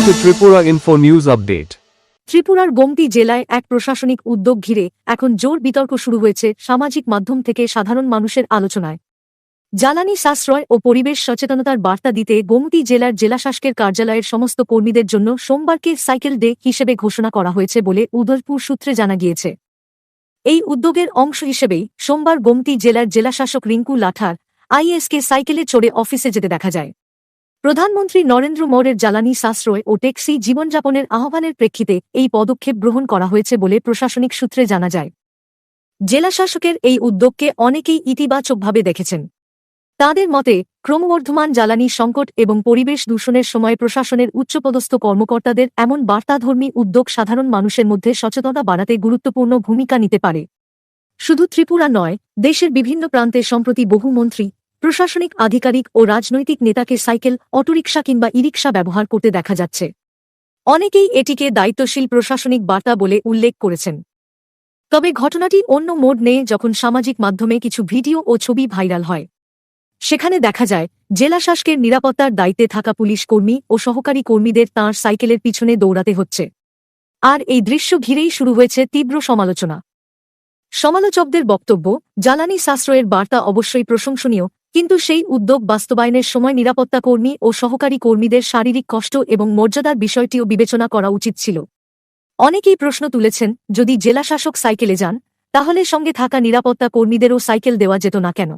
to Tripura Info News Update. ত্রিপুরার গোমতি জেলায় এক প্রশাসনিক উদ্যোগ ঘিরে এখন জোর বিতর্ক শুরু হয়েছে সামাজিক মাধ্যম থেকে সাধারণ মানুষের আলোচনায়। জ্বালানি সাশ্রয় ও পরিবেশ সচেতনতার বার্তা দিতে গোমতি জেলার জেলাশাসকের কার্যালয়ের সমস্ত কর্মীদের জন্য সোমবারকে সাইকেল ডে হিসেবে ঘোষণা করা হয়েছে বলে উদয়পুর সূত্রে জানা গিয়েছে। এই উদ্যোগের অংশ হিসেবেই সোমবার গোমতি জেলার জেলাশাসক রিঙ্কু লাঠার আইএসকে সাইকেলে চড়ে অফিসে যেতে দেখা যায়। প্রধানমন্ত্রী নরেন্দ্র মোদীর জ্বালানি সাশ্রয় ও ট্যাক্সি জীবনযাপনের আহ্বানের প্রেক্ষিতে এই পদক্ষেপ গ্রহণ করা হয়েছে বলে প্রশাসনিক সূত্রে জানা যায়। জেলাশাসকের এই উদ্যোগকে অনেকেই ইতিবাচকভাবে দেখেছেন। তাদের মতে ক্রমবর্ধমান জ্বালানি সংকট এবং পরিবেশ দূষণের সময় প্রশাসনের উচ্চপদস্থ কর্মকর্তাদের এমন বার্তাধর্মী উদ্যোগ সাধারণ মানুষের মধ্যে সচেতনতা বাড়াতে গুরুত্বপূর্ণ ভূমিকা নিতে পারে। শুধু ত্রিপুরা নয়, দেশের বিভিন্ন প্রান্তে সম্প্রতি বহু মন্ত্রী, প্রশাসনিক আধিকারিক ও রাজনৈতিক নেতাকে সাইকেল, অটোরিকশা কিংবা ইরিকশা ব্যবহার করতে দেখা যাচ্ছে। অনেকেই এটিকে দায়িত্বশীল প্রশাসনিক বার্তা বলে উল্লেখ করেছেন। তবে ঘটনাটি অন্য মোড় নেয় যখন সামাজিক মাধ্যমে কিছু ভিডিও ও ছবি ভাইরাল হয়। সেখানে দেখা যায় জেলাশাসকের নিরাপত্তার দায়িত্বে থাকা পুলিশ কর্মী ও সহকারী কর্মীদের তাঁর সাইকেলের পিছনে দৌড়াতে হচ্ছে। আর এই দৃশ্য ঘিরেই শুরু হয়েছে তীব্র সমালোচনা। সমালোচকদের বক্তব্য, জ্বালানি সাশ্রয়ের বার্তা অবশ্যই প্রশংসনীয়, কিন্তু সেই উদ্যোগ বাস্তবায়নের সময় নিরাপত্তা কর্মী ও সহকারী কর্মীদের শারীরিক কষ্ট এবং মর্যাদার বিষয়টিও বিবেচনা করা উচিত ছিল। অনেকেই প্রশ্ন তুলেছেন, যদি জেলাশাসক সাইকেলে যান, তাহলে সঙ্গে থাকা নিরাপত্তা কর্মীদেরও সাইকেল দেওয়া যেত না কেন?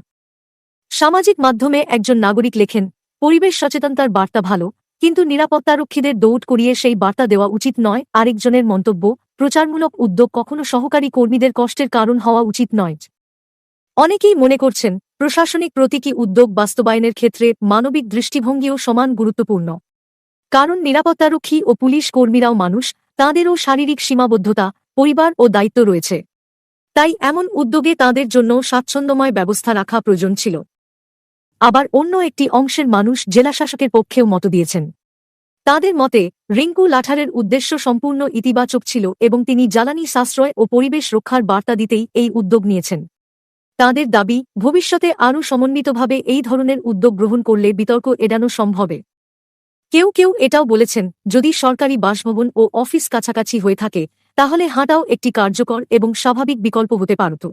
সামাজিক মাধ্যমে একজন নাগরিক লেখেন, পরিবেশ সচেতনতার বার্তা ভালো, কিন্তু নিরাপত্তারক্ষীদের দৌড় করিয়ে সেই বার্তা দেওয়া উচিত নয়। আরেকজনের মন্তব্য, প্রচারমূলক উদ্যোগ কখনো সহকারী কর্মীদের কষ্টের কারণ হওয়া উচিত নয়। অনেকেই মনে করছেন, প্রশাসনিক প্রতীকী উদ্যোগ বাস্তবায়নের ক্ষেত্রে মানবিক দৃষ্টিভঙ্গিও সমান গুরুত্বপূর্ণ। কারণ নিরাপত্তারক্ষী ও পুলিশ কর্মীরাও মানুষ, তাঁদেরও শারীরিক সীমাবদ্ধতা, পরিবার ও দায়িত্ব রয়েছে। তাই এমন উদ্যোগে তাঁদের জন্য স্বাচ্ছন্দ্যময় ব্যবস্থা রাখা প্রয়োজন ছিল। আবার অন্য একটি অংশের মানুষ জেলাশাসকের পক্ষেও মত দিয়েছেন। তাঁদের মতে রিঙ্কু লাঠারের উদ্দেশ্য সম্পূর্ণ ইতিবাচক ছিল এবং তিনি জ্বালানি সাশ্রয় ও পরিবেশ রক্ষার বার্তা দিতেই এই উদ্যোগ নিয়েছেন। তাঁদের দাবি, ভবিষ্যতে আরও সমন্বিতভাবে এই ধরনের উদ্যোগ গ্রহণ করলে বিতর্ক এড়ানো সম্ভবে। কেউ কেউ এটাও বলেছেন, যদি সরকারি বাসভবন ও অফিস কাছাকাছি হয়ে থাকে, তাহলে হাঁটাও একটি কার্যকর এবং স্বাভাবিক বিকল্প হতে পারত।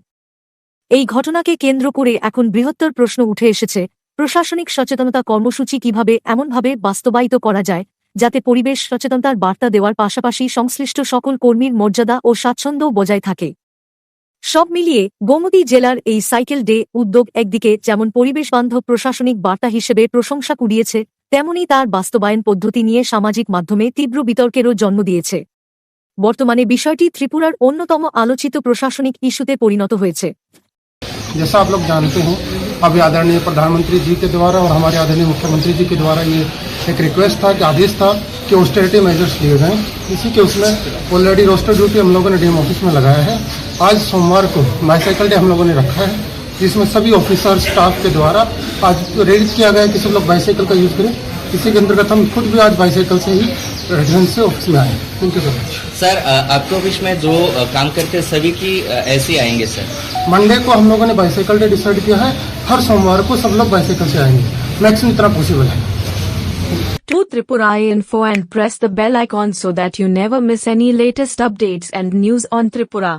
এই ঘটনাকে কেন্দ্র করে এখন বৃহত্তর প্রশ্ন উঠে এসেছে, প্রশাসনিক সচেতনতা কর্মসূচি কিভাবে এমনভাবে বাস্তবায়িত করা যায়, যাতে পরিবেশ সচেতনতার বার্তা দেওয়ার পাশাপাশি সংশ্লিষ্ট সকল কর্মীর মর্যাদা ও স্বাচ্ছন্দ্য বজায় থাকে। সব মিলিয়ে গোমতী জেলার এই সাইকেল ডে উদ্যোগ একদিকে যেমন পরিবেশবান্ধব প্রশাসনিক বার্তা হিসেবে প্রশংসা কুড়িয়েছে, তেমনি তার বাস্তবায়ন পদ্ধতি নিয়ে সামাজিক মাধ্যমে তীব্র বিতর্কেরও জন্ম দিয়েছে। বর্তমানে বিষয়টি ত্রিপুরার অন্যতম আলোচিত প্রশাসনিক ইস্যুতে পরিণত হয়েছে। जैसा आप लोग जानते हैं, अभी आदरणीय प्रधानमंत्री जी के द्वारा और हमारे आदरणीय मुख्यमंत्री जी के द्वारा ये एक रिक्वेस्ट था कि आदेश था कि ऑस्टेरिटी मेजर्स लिए जाएं। इसी के उसमें ऑलरेडी रोस्टर ड्यूटी हम लोगों ने डीएम ऑफिस में लगाया है। आज सोमवार को बाईसाइकिल डे हम लोगों ने रखा है, जिसमें सभी ऑफिसर स्टाफ के द्वारा आज प्रेरित किया गया कि सब लोग बाईसाइकिल का यूज़ करें। इसी के अंतर्गत हम खुद भी आज बाईसाइकिल से ही रेजिडेंस से ऑफिस में आए। Thank you so much. Sir, आपके ऑफिस में जो काम करते हैं सभी की ऐसे ही आएंगे सर? मंडे को हम लोगों ने बाईसाइकिल डे डिसाइड किया है, हर सोमवार को सब लोग बाईसाइकिल से आएंगे, मैक्सिमम इतना पॉसिबल है। To Tripura Info and press the bell icon so that you never miss any latest updates and news on Tripura.